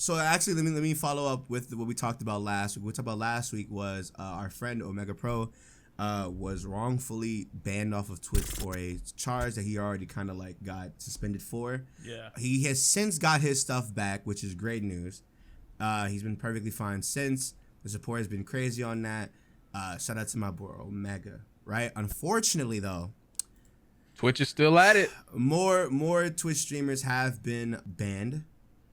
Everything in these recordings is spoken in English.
So actually, let me follow up with what we talked about last week. What we talked about last week was our friend OmegaPro was wrongfully banned off of Twitch for a charge that he already kind of like got suspended for. Yeah. He has since got his stuff back, which is great news. He's been perfectly fine since. The support has been crazy on that. Shout out to my boy Omega. Right. Unfortunately, though, Twitch is still at it. More Twitch streamers have been banned,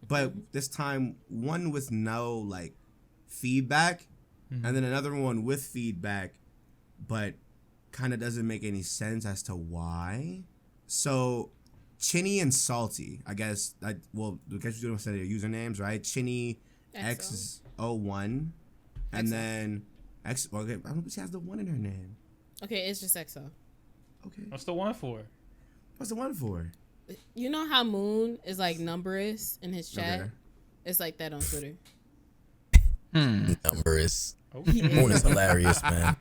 but this time one with no like feedback, and then another one with feedback, but kind of doesn't make any sense as to why. So Chinny and Salty, I guess you don't say their usernames, right? Chinny X01, and then X. Okay, I don't know if she has the one in her name. Okay, it's just XO. Okay. What's the one for? What's the one for? You know how Moon is like numberous in his chat? Okay. It's like that on Twitter. Numberous. Oh. Moon is hilarious, man.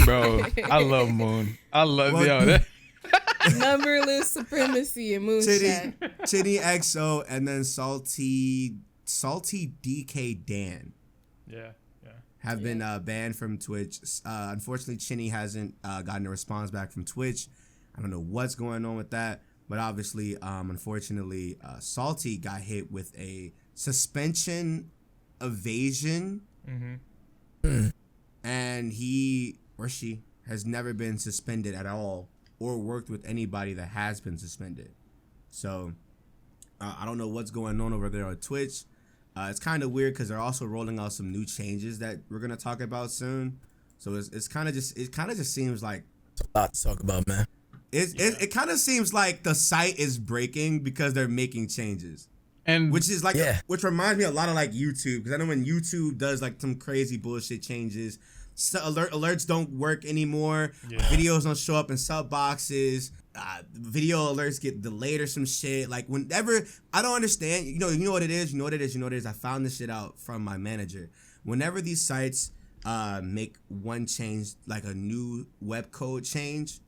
Bro, I love Moon. I love Numberless supremacy in Moon chat. Chinny XO and then Saltydkdan. Yeah. Have been banned from Twitch. Unfortunately, Chinny hasn't gotten a response back from Twitch. I don't know what's going on with that, but obviously, unfortunately, Salty got hit with a suspension evasion, and he or she has never been suspended at all or worked with anybody that has been suspended. So I don't know what's going on over there on Twitch. It's kind of weird because they're also rolling out some new changes that we're gonna talk about soon. So it kind of just seems like It's a lot to talk about, man. it kind of seems like the site is breaking because they're making changes, And which is like which reminds me a lot of like YouTube, because I know when YouTube does like some crazy bullshit changes, alerts don't work anymore. Videos don't show up in sub boxes. Video alerts get delayed or some shit. Like whenever, I don't understand. You know what it is. I found this shit out from my manager. Whenever these sites make one change, like a new web code change,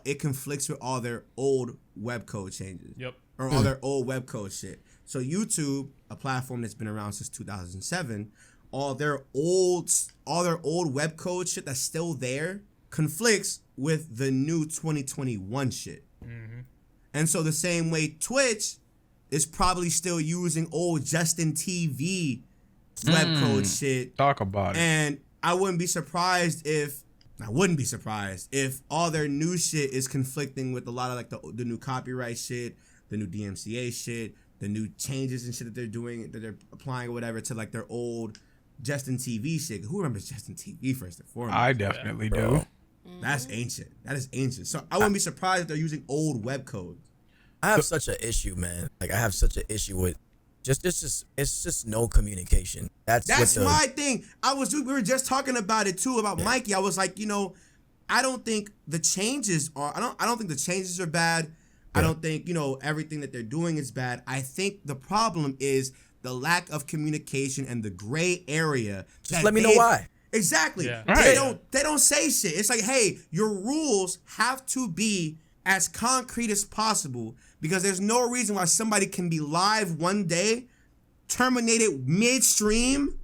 it conflicts with all their old web code changes. Yep. Or all their old web code shit. So YouTube, a platform that's been around since 2007, all their old web code shit that's still there conflicts with the new 2021 shit. And so the same way Twitch is probably still using old Justin TV web code shit. Talk about it. And I wouldn't be surprised if all their new shit is conflicting with a lot of like the new copyright shit, the new DMCA shit, the new changes and shit that they're doing, that they're applying or whatever to like their old Justin TV shit. Who remembers Justin TV first and foremost? I definitely do. That's ancient. That is ancient. So I wouldn't be surprised if they're using old web codes. I have such an issue, man. Like I have such an issue with it's just no communication. That's my thing. We were just talking about it too, about Mikey. I was like, I don't think the changes are I don't think the changes are bad. I don't think, everything that they're doing is bad. I think the problem is the lack of communication and the gray area. Just let me know why. Exactly. Yeah. They don't say shit. It's like, hey, your rules have to be as concrete as possible, because there's no reason why somebody can be live one day, terminated midstream,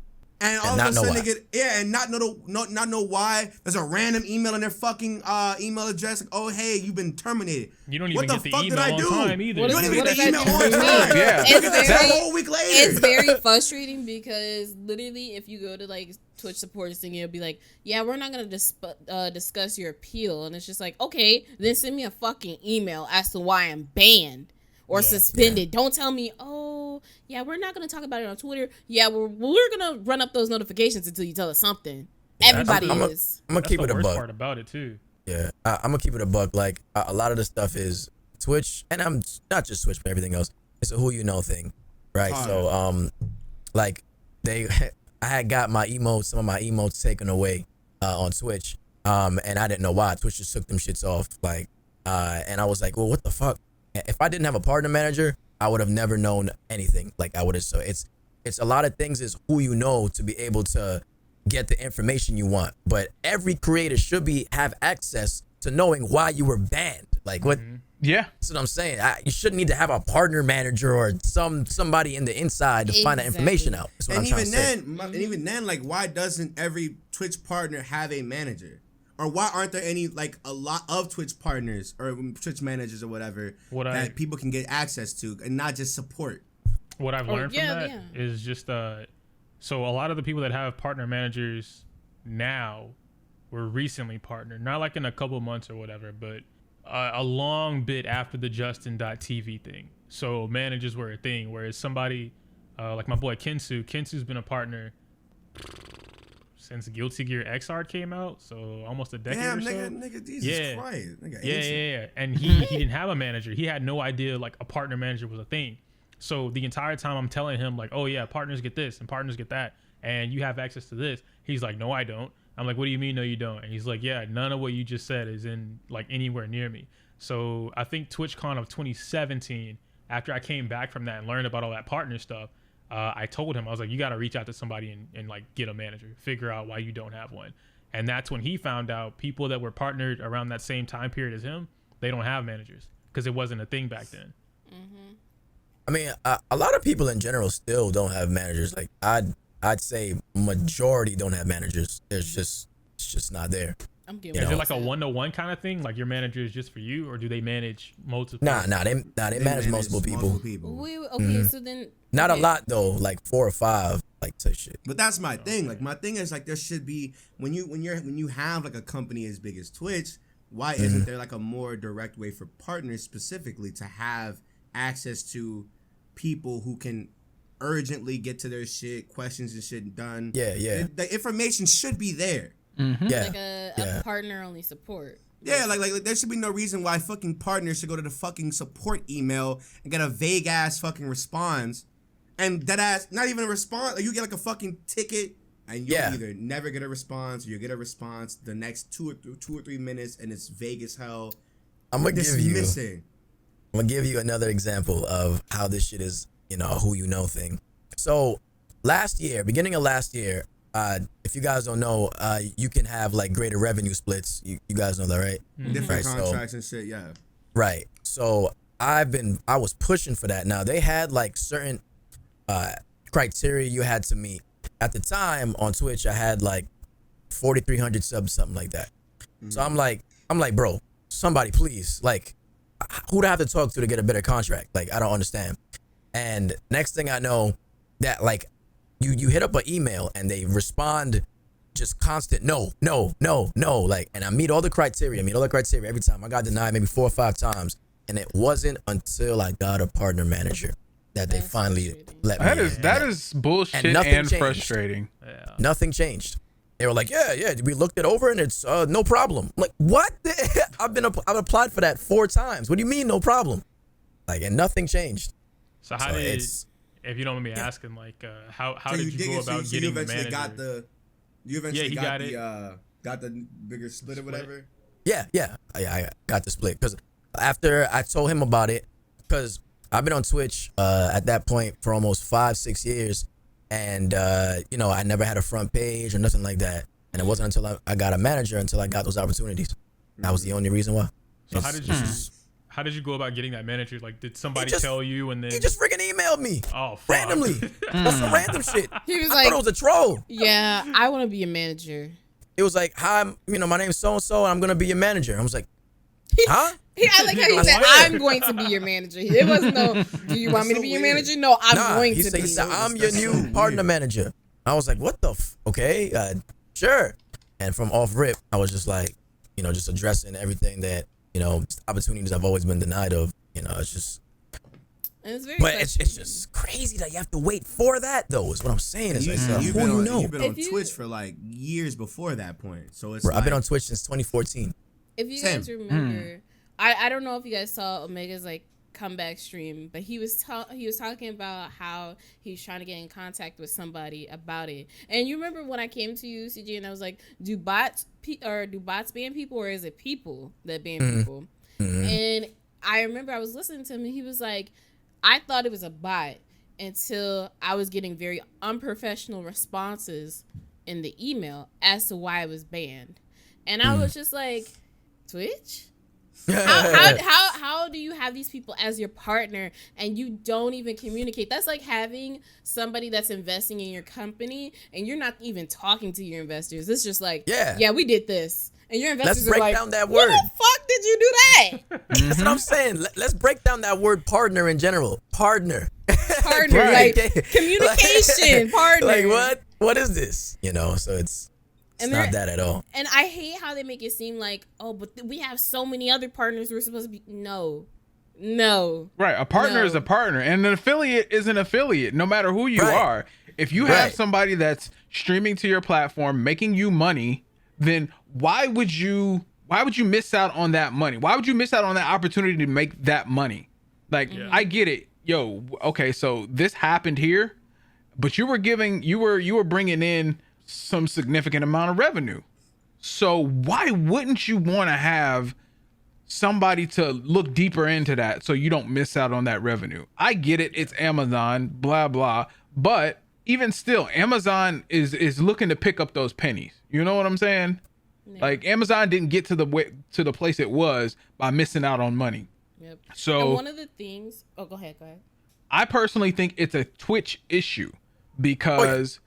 and all of a sudden they get and not know why. There's a random email in their fucking email address, like, oh hey, you've been terminated. You don't even what get the the fuck did I email do? on time either. You don't even What get the does email that on do? time. Yeah. It's a whole week later. It's very frustrating because literally, if you go to like Twitch support thing, it'll be like, yeah, we're not gonna discuss your appeal, and it's just like, okay, then send me a fucking email as to why I'm banned or suspended. Don't tell me, oh yeah, we're not gonna talk about it on Twitter. Yeah, we're gonna run up those notifications until you tell us something. Everybody is. I'm gonna keep it a buck. That's the worst buck. part about it too. Yeah, I'm gonna keep it a buck. Like a lot of the stuff is Twitch, and I'm not just Twitch, but everything else. It's a who you know thing, right? So like I had got some of my emotes taken away on Twitch, and I didn't know why. Twitch just took them shits off, like, and I was like, well, what the fuck? If I didn't have a partner manager, I would have never known anything. Like I would have. So it's a lot of things is who you know to be able to get the information you want. But every creator should have access to knowing why you were banned. Like what? Yeah. That's what I'm saying. You shouldn't need to have a partner manager or somebody in the inside to find that information out. That's what I'm trying to say. And even then, like, why doesn't every Twitch partner have a manager? Or why aren't there any, like, a lot of Twitch partners or Twitch managers or whatever that people can get access to and not just support? What I've learned from that is just so a lot of the people that have partner managers now were recently partnered, not like in a couple months or whatever, but a long bit after the Justin.tv thing. So managers were a thing, whereas somebody like my boy Kensu's been a partner since Guilty Gear Xrd came out, so almost a decade or so. Nigga, Jesus Christ. Nigga, yeah. And he didn't have a manager. He had no idea like a partner manager was a thing. So the entire time I'm telling him like, oh yeah, partners get this and partners get that, and you have access to this. He's like, no, I don't. I'm like, what do you mean? No, you don't. And he's like, yeah, none of what you just said is in like anywhere near me. So I think TwitchCon of 2017, after I came back from that and learned about all that partner stuff, I told him, I was like, you got to reach out to somebody and like get a manager, figure out why you don't have one. And that's when he found out people that were partnered around that same time period as him, they don't have managers because it wasn't a thing back then. Mm-hmm. I mean, a lot of people in general still don't have managers. Like I'd say majority don't have managers. It's just not there. Is it like a 1-to-1 kind of thing? Like your manager is just for you, or do they manage multiple? Nah, they manage multiple people. So then not a lot though, like 4 or 5, like such shit. But that's my thing. Like my thing is like there should be when you have like a company as big as Twitch, why isn't there like a more direct way for partners specifically to have access to people who can urgently get to their shit, questions and shit done. Yeah. The information should be there. Mm-hmm. Yeah. Like a partner only support. Yeah, like there should be no reason why fucking partners should go to the fucking support email and get a vague ass fucking response, and that ass not even a response. Like you get like a fucking ticket, and you'll either never get a response, or you get a response the next 2 or 3 minutes, and it's vague as hell. I'm gonna give you another example of how this shit is, a who you know thing. So beginning of last year, if you guys don't know, you can have like greater revenue splits. You guys know that, right? Different contracts and shit, yeah. Right. So I was pushing for that. Now they had like certain criteria you had to meet. At the time on Twitch, I had like 4,300 subs, something like that. So I'm like, bro, somebody please, like, who do I have to talk to get a better contract? Like, I don't understand. And next thing I know, that like you hit up an email and they respond just constant no, like, and I meet all the criteria every time. I got denied maybe 4 or 5 times, and it wasn't until I got a partner manager that they finally let me in. That is bullshit and frustrating. Yeah. Nothing changed. They were like, yeah, we looked it over and it's no problem. I'm like, what? I've applied for that 4 times. What do you mean no problem? Like, and nothing changed. So how did, if you don't mind me asking, like, how did you go about getting the manager? You eventually got the bigger split or whatever? Yeah. I got the split because after I told him about it, because I've been on Twitch at that point for almost 5-6 years, and I never had a front page or nothing like that, and it wasn't until I got a manager until I got those opportunities. That was the only reason why. So how did you go about getting that manager? Like, did somebody tell you and then... He just freaking emailed me. Oh, fuck. Randomly. That's some random shit. He was I thought it was a troll. Yeah, I want to be a manager. It was like, hi, my name's so-and-so, and I'm going to be your manager. I was like, huh? I like how he said, I'm going to be your manager. It wasn't no, do you want me to be your manager? No, I'm going to be. He said, I'm your new partner manager. I was like, what the okay, sure. And from off rip, I was just like, just addressing everything that, opportunities I've always been denied of. It's just. And it's very it's just crazy that you have to wait for that, though, is what I'm saying. It's you've been on Twitch for like years before that point. So it's I've been on Twitch since 2014. If you guys remember, I don't know if you guys saw Omega's like comeback stream, but he was talking about how he's trying to get in contact with somebody about it. And you remember when I came to you, CJ, and I was like, do bots ban people, or is it people that ban people? And I remember I was listening to him, and he was like, I thought it was a bot until I was getting very unprofessional responses in the email as to why it was banned. And I was just like, Twitch? How do you have these people as your partner and you don't even communicate? That's like having somebody that's investing in your company and you're not even talking to your investors. It's just like, yeah, we did this. And your investors are like, let's break down that word. What the fuck did you do that? That's what I'm saying. Let's break down that word partner in general. Partner. Partner, like communication, partner. Like what is this? You know, so it's not that at all. And I hate how they make it seem like, oh, but we have so many other partners we're supposed to be. No. Right. A partner is a partner, and an affiliate is an affiliate, no matter who you are. If you have somebody that's streaming to your platform, making you money, then why would you miss out on that money? Why would you miss out on that opportunity to make that money? Like, I get it. Yo, okay, so this happened here, but you were bringing in some significant amount of revenue. So why wouldn't you want to have somebody to look deeper into that so you don't miss out on that revenue? I get it. It's Amazon, blah, blah. But even still, Amazon is looking to pick up those pennies. You know what I'm saying? Yeah. Like, Amazon didn't get to the place it was by missing out on money. Yep. So and one of the things, go ahead. I personally think it's a Twitch issue because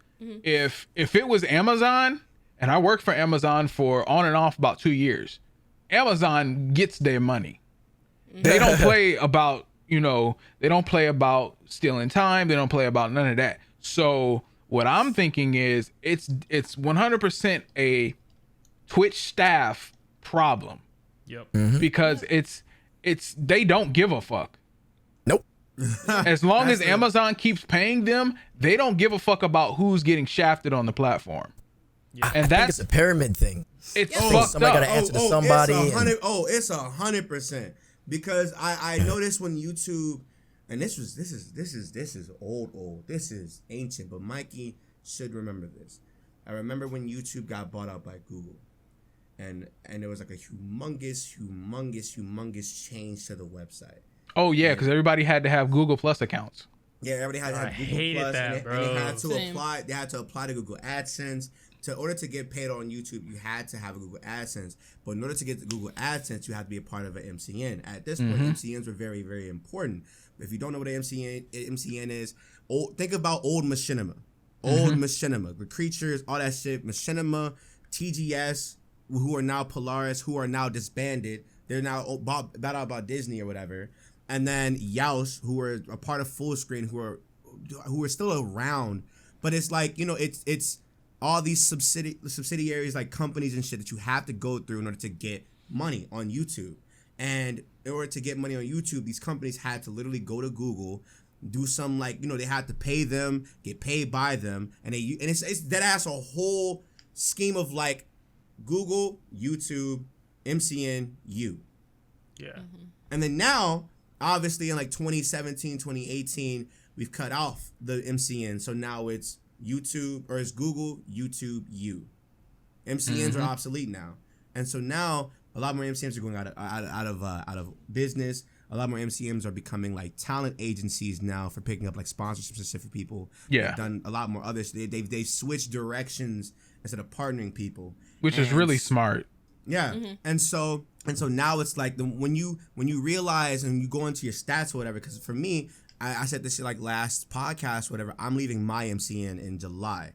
if it was Amazon, and I worked for Amazon for on and off about 2 years, Amazon gets their money. They don't play about, they don't play about stealing time. They don't play about none of that. So what I'm thinking is it's 100% a Twitch staff problem. Yep. Because it's they don't give a fuck. Nope. As long as Amazon keeps paying them, they don't give a fuck about who's getting shafted on the platform. Yeah. I think it's a pyramid thing. It's fucked somebody up. Gotta answer to somebody. It's 100%. Because I noticed when YouTube, and this is old. This is ancient, but Mikey should remember this. I remember when YouTube got bought out by Google. And there was like a humongous change to the website. Oh yeah, because everybody had to have Google Plus accounts. Yeah, everybody had to have Google Plus, and they had to apply. They had to apply to Google AdSense. In order to get paid on YouTube, you had to have a Google AdSense. But in order to get the Google AdSense, you had to be a part of an MCN. At this point, MCNs were very, very important. If you don't know what an MCN is, think about old Machinima. The Creatures, all that shit. Machinima, TGS, who are now Polaris, who are now disbanded. They're now bought out by Disney or whatever. And then Yaus, who are a part of Full Screen, who are still around. But it's like, it's all these subsidiaries, like companies and shit that you have to go through in order to get money on YouTube. And in order to get money on YouTube, these companies had to literally go to Google, do some they had to pay them, get paid by them, and it's dead ass a whole scheme of like Google, YouTube, MCN, you. Yeah. And then now, obviously in like 2017, 2018, we've cut off the MCN. So now it's YouTube, or it's Google, YouTube, you. MCNs are obsolete now. And so now a lot more MCNs are going out of business. A lot more MCNs are becoming like talent agencies now for picking up like sponsorships for people. Yeah. They've done a lot more others. They've switched directions instead of partnering people. Which is really smart. Yeah. And so now it's like when you realize and you go into your stats or whatever, because for me, I said this shit like last podcast, whatever, I'm leaving my MCN in July.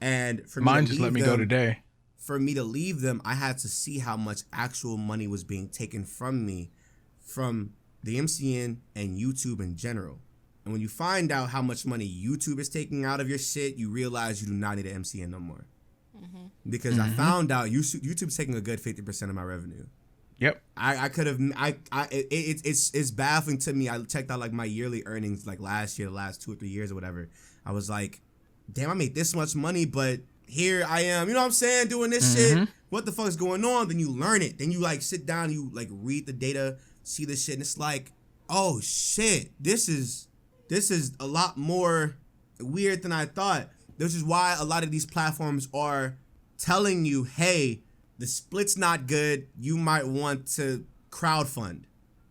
And for mine just let me go today. For me to leave them, I had to see how much actual money was being taken from me from the MCN and YouTube in general. And when you find out how much money YouTube is taking out of your shit, you realize you do not need an MCN no more. Because I found out YouTube's taking a good 50% of my revenue. Yep. I could have. It's baffling to me. I checked out like my yearly earnings like last year, the last 2 or 3 years or whatever. I was like, damn, I made this much money, but here I am. You know what I'm saying? Doing this shit. What the fuck is going on? Then you learn it. Then you like sit down, you like read the data, see this shit, and it's like, oh shit, this is a lot more weird than I thought. This is why a lot of these platforms are telling you, hey, the split's not good. You might want to crowdfund.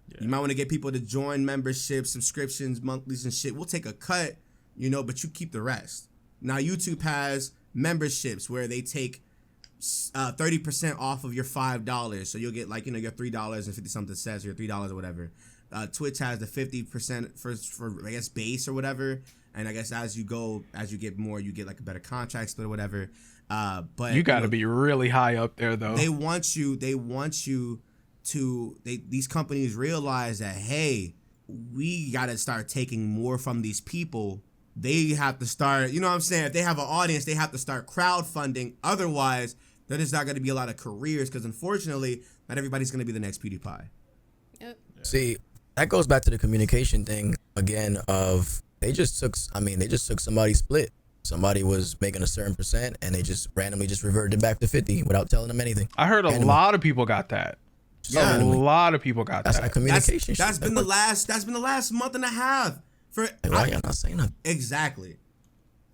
Yeah. You might want to get people to join memberships, subscriptions, monthlies and shit. We'll take a cut, but you keep the rest. Now YouTube has memberships where they take 30% off of your $5. So you'll get like, you know, your $3.50 something cents, or your $3 or whatever. Twitch has the 50% for I guess base or whatever. And I guess as you get more, you get like a better contract split or whatever. But you got to be really high up there though. They want you to these companies realize that, hey, we got to start taking more from these people. They have to start, you know what I'm saying? If they have an audience, they have to start crowdfunding. Otherwise, there's not going to be a lot of careers, because unfortunately, not everybody's going to be the next PewDiePie. Yep. See, that goes back to the communication thing again of they just took somebody's split. Somebody was making a certain percent and they just randomly just reverted back to 50 without telling them anything. I heard a lot of people got that. Yeah. A lot of people got That's that. like communication. That's been the last month and a half. Why y'all not saying nothing? Exactly.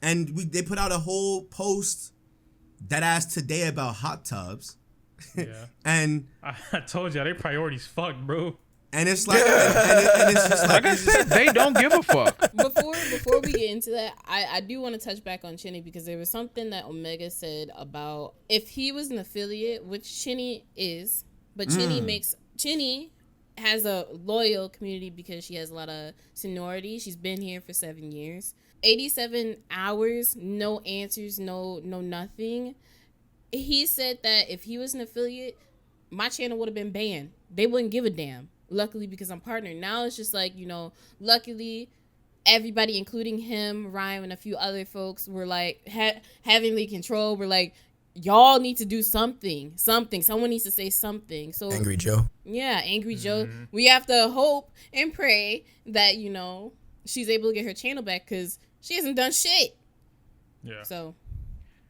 And they put out a whole post that asked today about hot tubs. Yeah. And I told you they priorities fucked, bro. And it's like, and it's just like I said, they don't give a fuck. Before we get into that, I do want to touch back on Chinny, because there was something that Omega said about if he was an affiliate, which Chinny is, but Chinny has a loyal community because she has a lot of seniority. She's been here for 7 years. 87 hours, no answers, no nothing. He said that if he was an affiliate, my channel would have been banned. They wouldn't give a damn. Luckily, because I'm partnered. Now it's just like, you know, luckily everybody, including him, Ryan, and a few other folks, were like having the control. We're like, y'all need to do something. Someone needs to say something. So Angry Joe. Yeah, Angry Joe. We have to hope and pray that, you know, she's able to get her channel back, because she hasn't done shit. Yeah. So